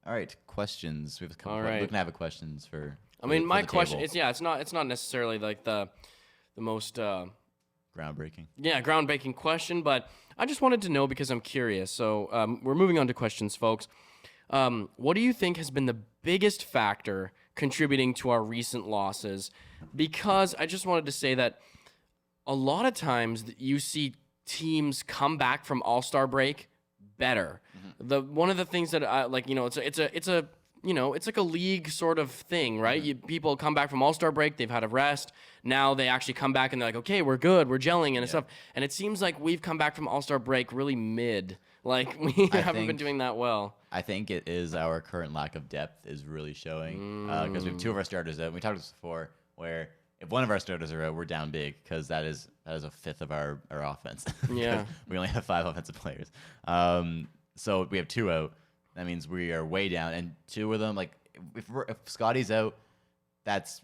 All right, questions. We have a couple. All right. Looking to have questions for. I mean, my the question table. is, it's not necessarily like the most Groundbreaking. groundbreaking question, but I just wanted to know because I'm curious. So we're moving on to questions, folks. What do you think has been the biggest factor contributing to our recent losses? Because I just wanted to say that a lot of times you see teams come back from All-Star break better. One of the things that I like, it's like a league sort of thing, right? People come back from All-Star break, they've had a rest. Now they actually come back and they're like, okay, we're good, we're gelling and stuff. And it seems like we've come back from All-Star break really mid. Like we haven't been doing that well. I think it is our current lack of depth is really showing because we have two of our starters out. We talked about this before, where if one of our starters are out, we're down big because that is a fifth of our offense. Yeah, we only have 5 offensive players. So we have 2 out. That means we are way down, and 2 of them, like if Scotty's out, that's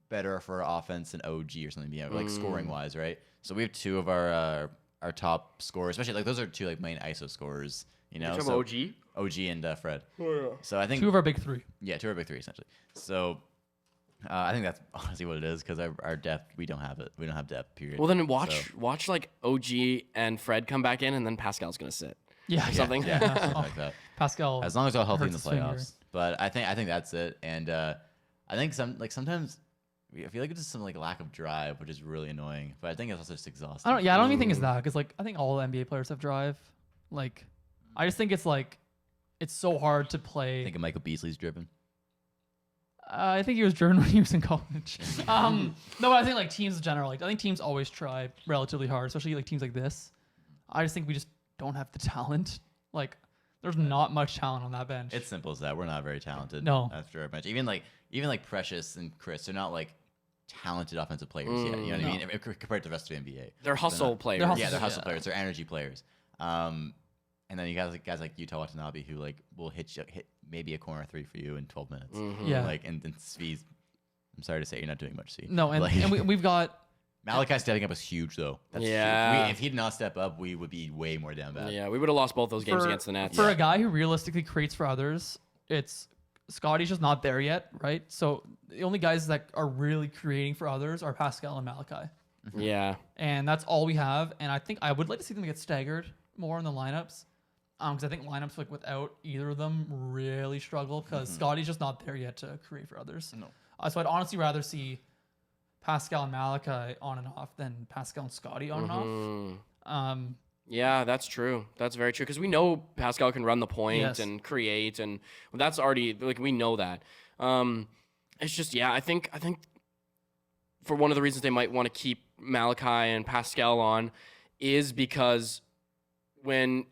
better for our offense than OG or something, like scoring wise, right? So we have 2 of our top scorers, especially like those are 2 like main ISO scorers. So OG and Fred. Oh, yeah. So I think 2 of our big 3. Yeah, 2 of our big 3 essentially. So I think that's honestly what it is because our depth, we don't have it. We don't have depth. Period. Well, then watch like OG and Fred come back in, and then Pascal's gonna sit. Yeah, something. Yeah, something like that. Pascal. As long as they're healthy in the hurts his finger. playoffs. But I think that's it. And I think sometimes I feel like it's just some like lack of drive, which is really annoying. But I think it's also just exhausting. I don't even think it's that because like I think all NBA players have drive. Like, I just think it's like it's so hard to play. I think Michael Beasley's driven. I think he was driven when he was in college. No, but I think like teams in general, like I think teams always try relatively hard, especially like teams like this. I just think we just don't have the talent. Like, there's not much talent on that bench. It's simple as that. We're not very talented. No. After our bench, even like Precious and Chris, they're not like talented offensive players yet. You know what I mean? Compared to the rest of the NBA, They're hustle players. They're hustle players. They're energy players. And then you guys like Utah Watanabe who like will hit maybe a corner 3 for you in 12 minutes. Yeah. Like and Svee's, I'm sorry to say you're not doing much, Svee. No, and, like, and we've got Malachi stepping up is huge though. That's huge. If he did not step up, we would be way more down bad. Yeah, we would have lost both those games against the Nets. For a guy who realistically creates for others, it's Scotty's just not there yet, right? So the only guys that are really creating for others are Pascal and Malachi. Yeah. And that's all we have. And I think I would like to see them get staggered more in the lineups. Because I think lineups like without either of them really struggle because Scotty's just not there yet to create for others. No. So I'd honestly rather see Pascal and Malachi on and off than Pascal and Scotty on and off. Yeah, that's true. That's very true because we know Pascal can run the point and create, and that's already like we know that. It's just I think for one of the reasons they might want to keep Malachi and Pascal on is because when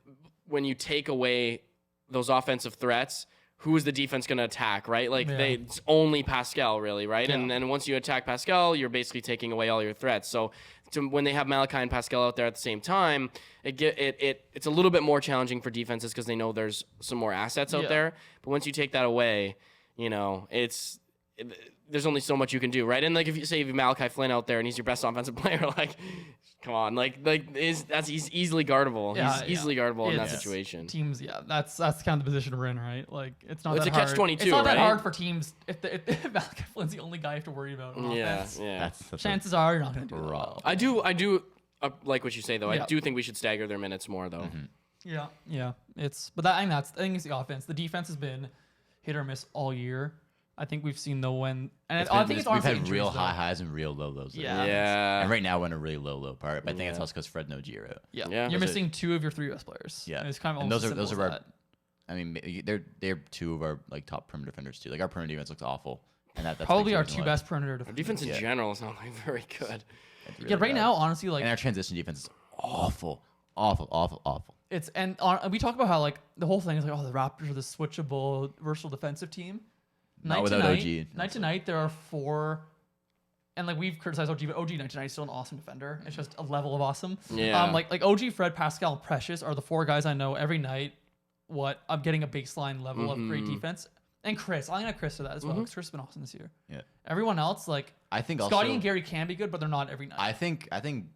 you take away those offensive threats, who is the defense going to attack, right? Like it's only Pascal really, right? Yeah. And then once you attack Pascal, you're basically taking away all your threats. So when they have Malachi and Pascal out there at the same time, it's a little bit more challenging for defenses because they know there's some more assets out there. But once you take that away, there's only so much you can do, right? And like if you say you have Malachi Flynn out there and he's your best offensive player, like come on, he's easily guardable. He's easily guardable in that situation. Teams, that's kind of the position we're in, right? Like it's not it's that a hard. catch-22, It's not that right? hard for teams if Malachi Flynn's the only guy you have to worry about on offense. Chances are you're not going to do that well. I do like what you say though. I do think we should stagger their minutes more though. Yeah. I think it's the offense. The defense has been hit or miss all year. I think we've seen we've had real high highs and real low lows. Yeah. And right now we're in a really low part. But I think it's also because Fred and OG are out. Yeah. You're missing 2 of your 3 US players. Yeah. And it's kind of and almost those are our. I mean, they're 2 of our like top perimeter defenders too. Like our perimeter defense looks awful, and that's probably our 2 best perimeter defenders. Our defense in general is not like very good. Really right now, honestly, like and our transition defense is awful. It's we talk about how like the whole thing is like the Raptors are the switchable, versatile defensive team. Not without OG. Night to night, there are 4, and like we've criticized OG, but OG night to night is still an awesome defender. It's just a level of awesome. Yeah. Like OG, Fred, Pascal, and Precious are the 4 guys I know every night. I'm getting a baseline level of great defense. And Chris, I'm gonna Chris to that as well because Chris has been awesome this year. Yeah. Everyone else, like I think Scotty also, and Gary can be good, but they're not every night. I think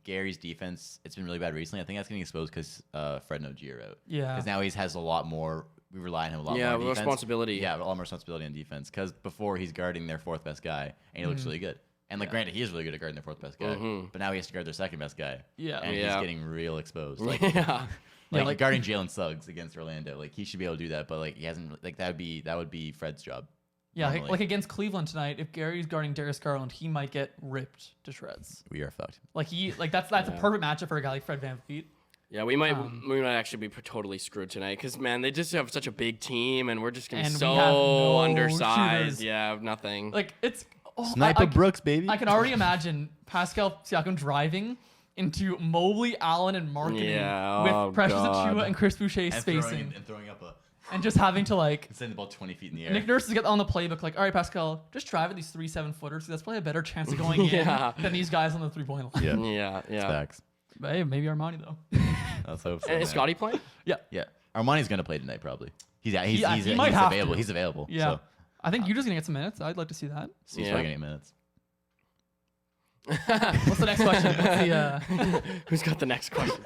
Gary's defense it's been really bad recently. I think that's getting exposed because Fred and OG are out. Yeah. Because now he has a lot more we rely on him a lot Yeah, more on defense. responsibility. Yeah, a lot more responsibility on defense because before he's guarding their fourth best guy and he looks really good. And like, granted, he is really good at guarding their fourth best guy, but now he has to guard their second best guy. Yeah. And he's getting real exposed. Like, Yeah. like guarding Jalen Suggs against Orlando, like he should be able to do that, but like he hasn't. Like that would be Fred's job. Yeah, normally. like against Cleveland tonight, if Gary's guarding Darius Garland, he might get ripped to shreds. We are fucked. Like that's a perfect matchup for a guy like Fred VanVleet. Yeah, we might actually be totally screwed tonight because man, they just have such a big team, and we're just gonna be And we so have no undersized. shooters. Yeah, nothing. Like it's Sniper Brooks, baby. I can already imagine Pascal Siakam driving into Mobley, Allen, and Marketing with Precious Achiuwa and Chris Boucher spacing, and throwing up and just having to like send the ball 20 feet in the air. Nick Nurse is get on the playbook like, all right, Pascal, just drive at these 3 7-footers. That's probably a better chance of going in than these guys on the 3-point line. Yeah, yeah. Facts. But hey, maybe Armani though. Let's hope so. And is man. Scotty playing? Yeah, Armani's gonna play tonight probably. He's he might have available. to. He's available. Yeah, So I think Utah's gonna get some minutes. I'd like to see that. he's probably gonna get minutes. What's the next question? What's the, Who's got the next question?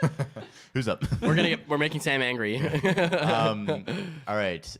Who's up? We're making Sam angry. All right.